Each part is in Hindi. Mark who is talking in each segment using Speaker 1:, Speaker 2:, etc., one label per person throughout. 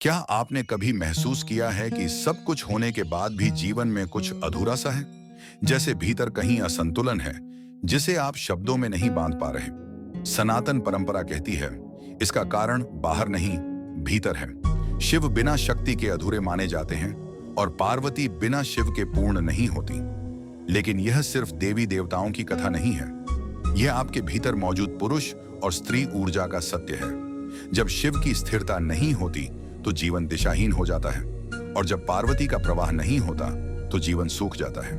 Speaker 1: क्या आपने कभी महसूस किया है कि सब कुछ होने के बाद भी जीवन में कुछ अधूरा सा है? जैसे भीतर कहीं असंतुलन है, जिसे आप शब्दों में नहीं बांध पा रहे। सनातन परंपरा कहती है, इसका कारण बाहर नहीं, भीतर है। शिव बिना शक्ति के अधूरे माने जाते हैं और पार्वती बिना शिव के पूर्ण नहीं होती। लेकिन यह सिर्फ देवी देवताओं की कथा नहीं है। यह आपके भीतर मौजूद पुरुष और स्त्री ऊर्जा का सत्य है। जब शिव की स्थिरता नहीं होती तो जीवन दिशाहीन हो जाता है, और जब पार्वती का प्रवाह नहीं होता तो जीवन सूख जाता है।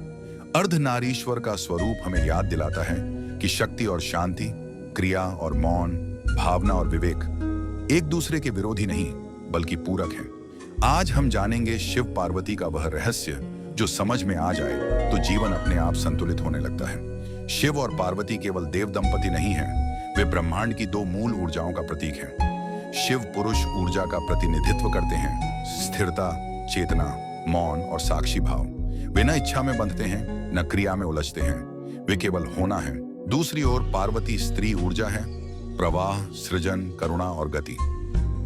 Speaker 1: अर्धनारीश्वर का स्वरूप हमें याद दिलाता है कि शक्ति और शांति, क्रिया और मौन, भावना और विवेक एक दूसरे के विरोधी नहीं बल्कि पूरक हैं। आज हम जानेंगे शिव पार्वती का वह रहस्य जो समझ में आ जाए तो जीवन अपने आप संतुलित होने लगता है। शिव और पार्वती केवल देव दंपति नहीं हैं, वे ब्रह्मांड की दो मूल ऊर्जाओं का प्रतीक हैं। शिव पुरुष ऊर्जा का प्रतिनिधित्व करते हैं, स्थिरता, चेतना, मौन और साक्षी भाव। वे न इच्छा में बंधते हैं, न क्रिया में उलझते हैं, वे केवल होना है। दूसरी ओर पार्वती स्त्री ऊर्जा है, प्रवाह, सृजन, करुणा और गति।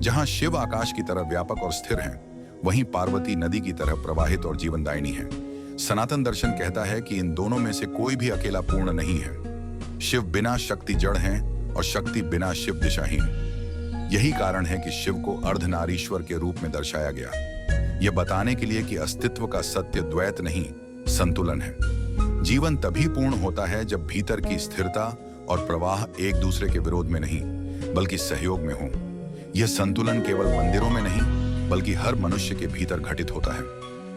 Speaker 1: जहां शिव आकाश की तरह व्यापक और स्थिर हैं, वहीं पार्वती नदी की तरह प्रवाहित और जीवनदायिनी है। सनातन दर्शन कहता है कि इन दोनों में से कोई भी अकेला पूर्ण नहीं है। शिव बिना शक्ति जड़ हैं और शक्ति बिना शिव दिशाहीन। यही कारण है कि शिव को अर्धनारीश्वर के रूप में दर्शाया गया, यह बताने के लिए कि अस्तित्व का सत्य द्वैत नहीं, संतुलन है। जीवन तभी पूर्ण होता है जब भीतर की स्थिरता और प्रवाह एक दूसरे के विरोध में नहीं बल्कि सहयोग में हो। यह संतुलन केवल मंदिरों में नहीं बल्कि हर मनुष्य के भीतर घटित होता है।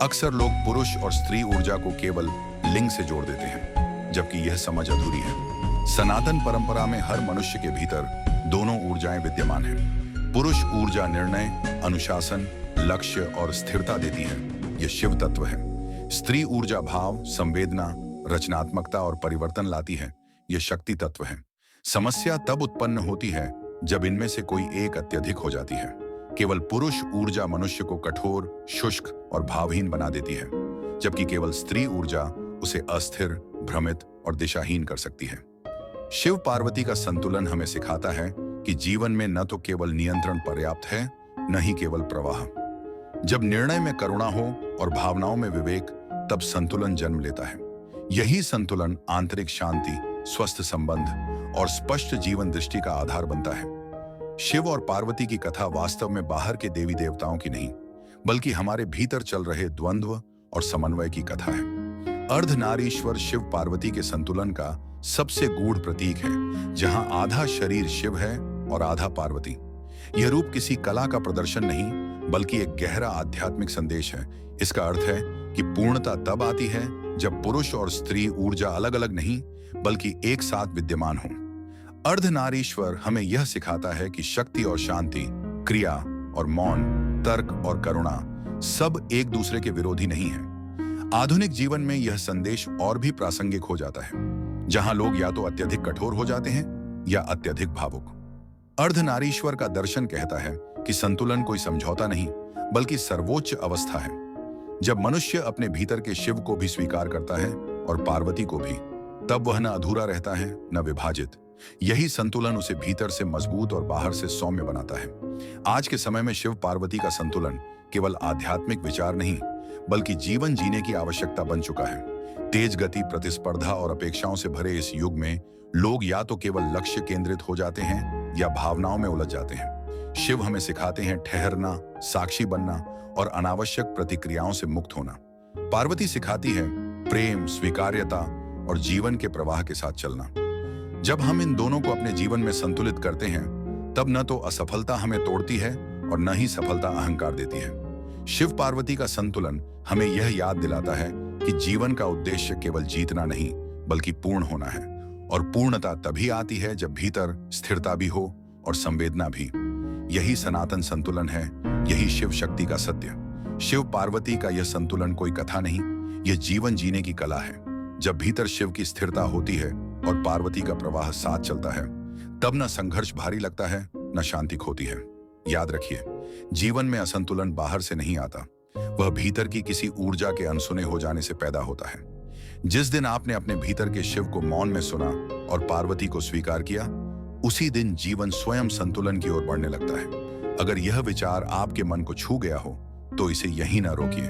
Speaker 1: अक्सर लोग पुरुष और स्त्री ऊर्जा को केवल लिंग से जोड़ देते हैं, जबकि यह समझ अधूरी है। सनातन परंपरा में हर मनुष्य के भीतर दोनों ऊर्जाएं विद्यमान हैं। पुरुष ऊर्जा निर्णय, अनुशासन, लक्ष्य और स्थिरता देती है, यह शिव तत्व है। स्त्री ऊर्जा भाव, संवेदना, रचनात्मकता और परिवर्तन लाती है, यह शक्ति तत्व है। समस्या तब उत्पन्न होती है जब इनमें से कोई एक अत्यधिक हो जाती है। केवल पुरुष ऊर्जा मनुष्य को कठोर, शुष्क और भावहीन बना देती है, जबकि केवल स्त्री ऊर्जा उसे अस्थिर, भ्रमित और दिशाहीन कर सकती है। शिव पार्वती का संतुलन हमें सिखाता है कि जीवन में न तो केवल नियंत्रण पर्याप्त है, न ही केवल प्रवाह। जब निर्णय में करुणा हो और भावनाओं में विवेक, तब संतुलन जन्म लेता है। यही संतुलन आंतरिक शांति, स्वस्थ संबंध और स्पष्ट जीवन दृष्टि का आधार बनता है। शिव और पार्वती की कथा वास्तव में बाहर के देवी देवताओं की नहीं, बल्कि हमारे भीतर चल रहे द्वंद्व और समन्वय की कथा है। अर्धनारीश्वर शिव पार्वती के संतुलन का सबसे गूढ़ प्रतीक है, जहां आधा शरीर शिव है और आधा पार्वती। यह रूप किसी कला का प्रदर्शन नहीं बल्कि एक गहरा आध्यात्मिक संदेश है। इसका अर्थ है कि पूर्णता तब आती है जब पुरुष और स्त्री ऊर्जा अलग अलग नहीं बल्कि एक साथ विद्यमान हो। अर्धनारीश्वर हमें यह सिखाता है कि शक्ति और शांति, क्रिया और मौन, तर्क और करुणा सब एक दूसरे के विरोधी नहीं है। आधुनिक जीवन में यह संदेश और भी प्रासंगिक हो जाता है, जहां लोग या तो अत्यधिक कठोर हो जाते हैं या अत्यधिक भावुक। अर्धनारीश्वर का दर्शन कहता है कि संतुलन कोई समझौता नहीं बल्कि सर्वोच्च अवस्था है। जब मनुष्य अपने भीतर के शिव को भी स्वीकार करता है और पार्वती को भी, तब वह न अधूरा रहता है न विभाजित। यही संतुलन उसे भीतर से मजबूत और बाहर से सौम्य बनाता है। आज के समय में शिव पार्वती का संतुलन केवल आध्यात्मिक विचार नहीं बल्कि जीवन जीने की आवश्यकता बन चुका है। तेज गति, प्रतिस्पर्धा और अपेक्षाओं से भरे इस युग में लोग या तो केवल लक्ष्य केंद्रित हो जाते हैं या भावनाओं में उलझ जाते हैं। शिव हमें सिखाते हैं ठहरना, साक्षी बनना और अनावश्यक प्रतिक्रियाओं से मुक्त होना। पार्वती सिखाती है प्रेम, स्वीकार्यता और जीवन के प्रवाह के साथ चलना। जब हम इन दोनों को अपने जीवन में संतुलित करते हैं, तब न तो असफलता हमें तोड़ती है और न ही सफलता अहंकार देती है। शिव पार्वती का संतुलन हमें यह याद दिलाता है कि जीवन का उद्देश्य केवल जीतना नहीं बल्कि पूर्ण होना है, और पूर्णता तभी आती है जब भीतर स्थिरता भी हो और संवेदना भी। यही सनातन संतुलन है, यही शिव शक्ति का सत्य। शिव पार्वती का यह संतुलन कोई कथा नहीं, यह जीवन जीने की कला है। जब भीतर शिव की स्थिरता होती है और पार्वती का प्रवाह साथ चलता है, तब न संघर्ष भारी लगता है न शांति खोती है। याद रखिए, जीवन में असंतुलन बाहर से नहीं आता, वह भीतर की किसी ऊर्जा के अनसुने हो जाने से पैदा होता है। जिस दिन आपने अपने भीतर के शिव को मौन में सुना और पार्वती को स्वीकार किया, उसी दिन जीवन स्वयं संतुलन की ओर बढ़ने लगता है। अगर यह विचार आपके मन को छू गया हो तो इसे यहीं ना रोकिए,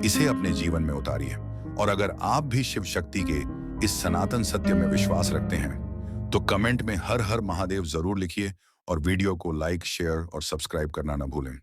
Speaker 1: इसे अपने जीवन में उतारिए। और अगर आप भी शिव शक्ति के इस सनातन सत्य में विश्वास रखते हैं तो कमेंट में हर हर महादेव जरूर लिखिए और वीडियो को लाइक, शेयर और सब्सक्राइब करना ना भूलें।